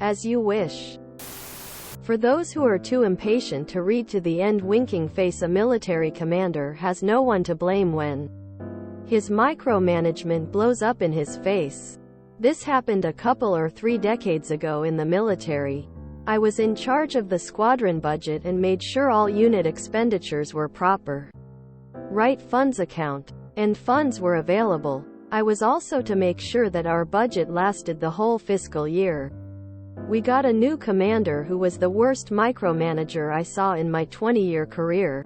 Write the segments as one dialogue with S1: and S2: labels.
S1: As you wish. For those who are too impatient to read to the end, winking face, a military commander has no one to blame when his micromanagement blows up in his face. This happened a couple or 3 decades ago in the military. I was in charge of the squadron budget and made sure all unit expenditures were proper. Right funds account. And funds were available. I was also to make sure that our budget lasted the whole fiscal year. We got a new commander who was the worst micromanager I saw in my 20-year career.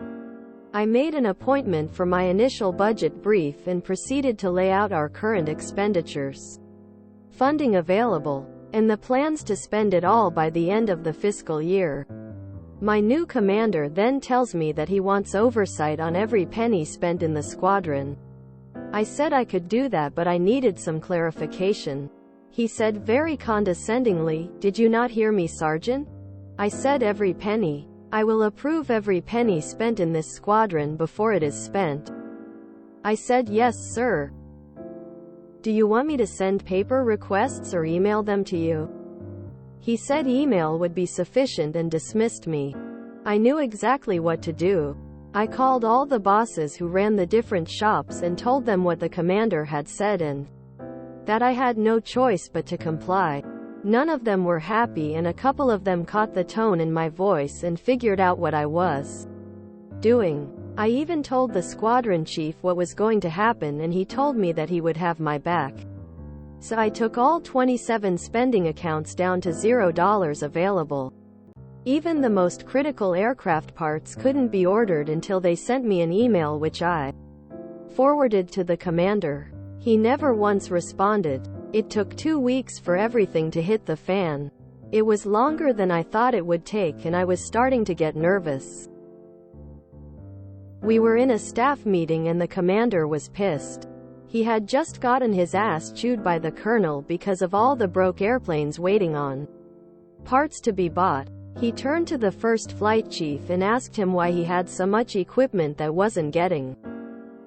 S1: I made an appointment for my initial budget brief and proceeded to lay out our current expenditures, funding available, and the plans to spend it all by the end of the fiscal year. My new commander then tells me that he wants oversight on every penny spent in the squadron. I said I could do that, but I needed some clarification. He said very condescendingly, "Did you not hear me, Sergeant? I said every penny. I will approve every penny spent in this squadron before it is spent." I said, "Yes, sir. Do you want me to send paper requests or email them to you?" He said email would be sufficient and dismissed me. I knew exactly what to do. I called all the bosses who ran the different shops and told them what the commander had said and that I had no choice but to comply. None of them were happy, and a couple of them caught the tone in my voice and figured out what I was doing. I even told the squadron chief what was going to happen, and he told me that he would have my back. So I took all 27 spending accounts down to $0 available. Even the most critical aircraft parts couldn't be ordered until they sent me an email, which I forwarded to the commander. He never once responded. It took 2 weeks for everything to hit the fan. It was longer than I thought it would take, and I was starting to get nervous. We were in a staff meeting and the commander was pissed. He had just gotten his ass chewed by the colonel because of all the broke airplanes waiting on parts to be bought. He turned to the first flight chief and asked him why he had so much equipment that wasn't getting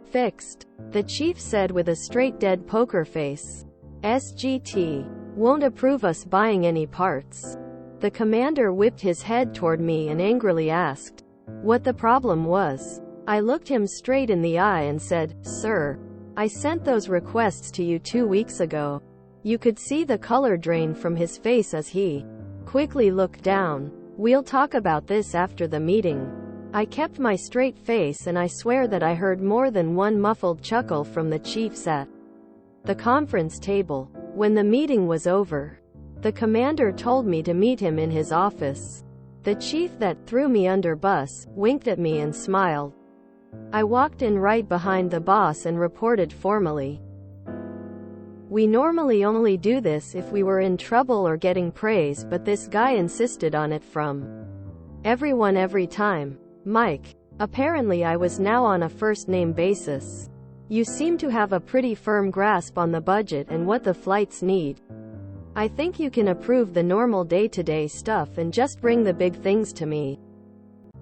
S1: fixed. The chief said with a straight dead poker face, "SGT won't approve us buying any parts." The commander whipped his head toward me and angrily asked what the problem was. I looked him straight in the eye and said, "Sir, I sent those requests to you 2 weeks ago." You could see the color drain from his face as he quickly looked down. "We'll talk about this after the meeting." I kept my straight face, and I swear that I heard more than one muffled chuckle from the chiefs at the conference table. When the meeting was over, the commander told me to meet him in his office. The chief that threw me under bus winked at me and smiled. I walked in right behind the boss and reported formally. We normally only do this if we were in trouble or getting praise, but this guy insisted on it from everyone every time. "Mike." Apparently I was now on a first-name basis. "You seem to have a pretty firm grasp on the budget and what the flights need. I think you can approve the normal day-to-day stuff and just bring the big things to me."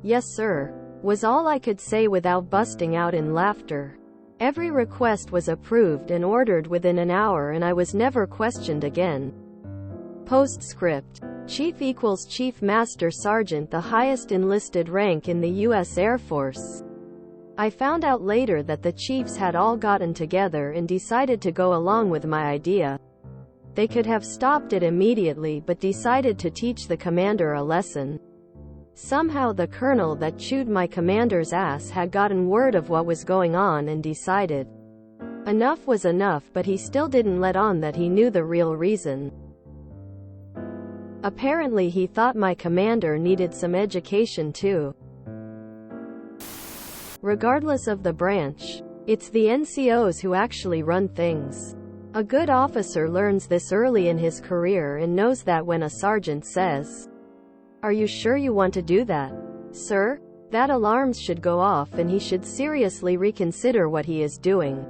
S1: "Yes, sir," was all I could say without busting out in laughter. Every request was approved and ordered within an hour, and I was never questioned again. Postscript. Chief equals Chief Master Sergeant, the highest enlisted rank in the U.S. Air Force. I found out later that the chiefs had all gotten together and decided to go along with my idea. They could have stopped it immediately, but decided to teach the commander a lesson. Somehow the colonel that chewed my commander's ass had gotten word of what was going on and decided enough was enough, but he still didn't let on that he knew the real reason. Apparently he thought my commander needed some education too. Regardless of the branch, it's the NCOs who actually run things. A good officer learns this early in his career and knows that when a sergeant says, "Are you sure you want to do that, sir?" that alarms should go off and he should seriously reconsider what he is doing.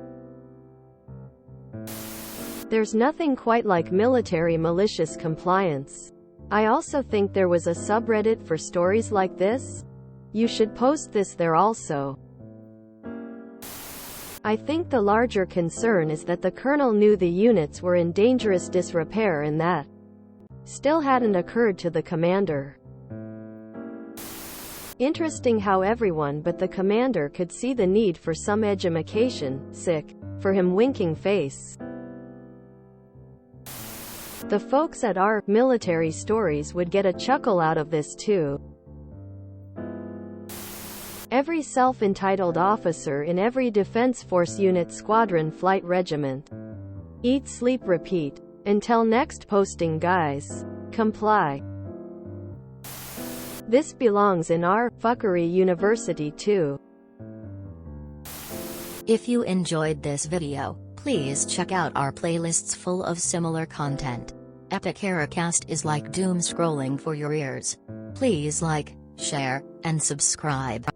S1: There's nothing quite like military malicious compliance. I also think there was a subreddit for stories like this. You should post this there also. I think the larger concern is that the colonel knew the units were in dangerous disrepair and that still hadn't occurred to the commander. Interesting how everyone but the commander could see the need for some edumacation, for him winking face. The folks at our military stories would get a chuckle out of this too. Every self-entitled officer in every Defense Force unit, squadron, flight regiment. Eat, sleep, repeat. Until next posting, guys. Comply. This belongs in our fuckery university too.
S2: If you enjoyed this video, please check out our playlists full of similar content. Epic Eracast is like doom scrolling for your ears. Please like, share, and subscribe.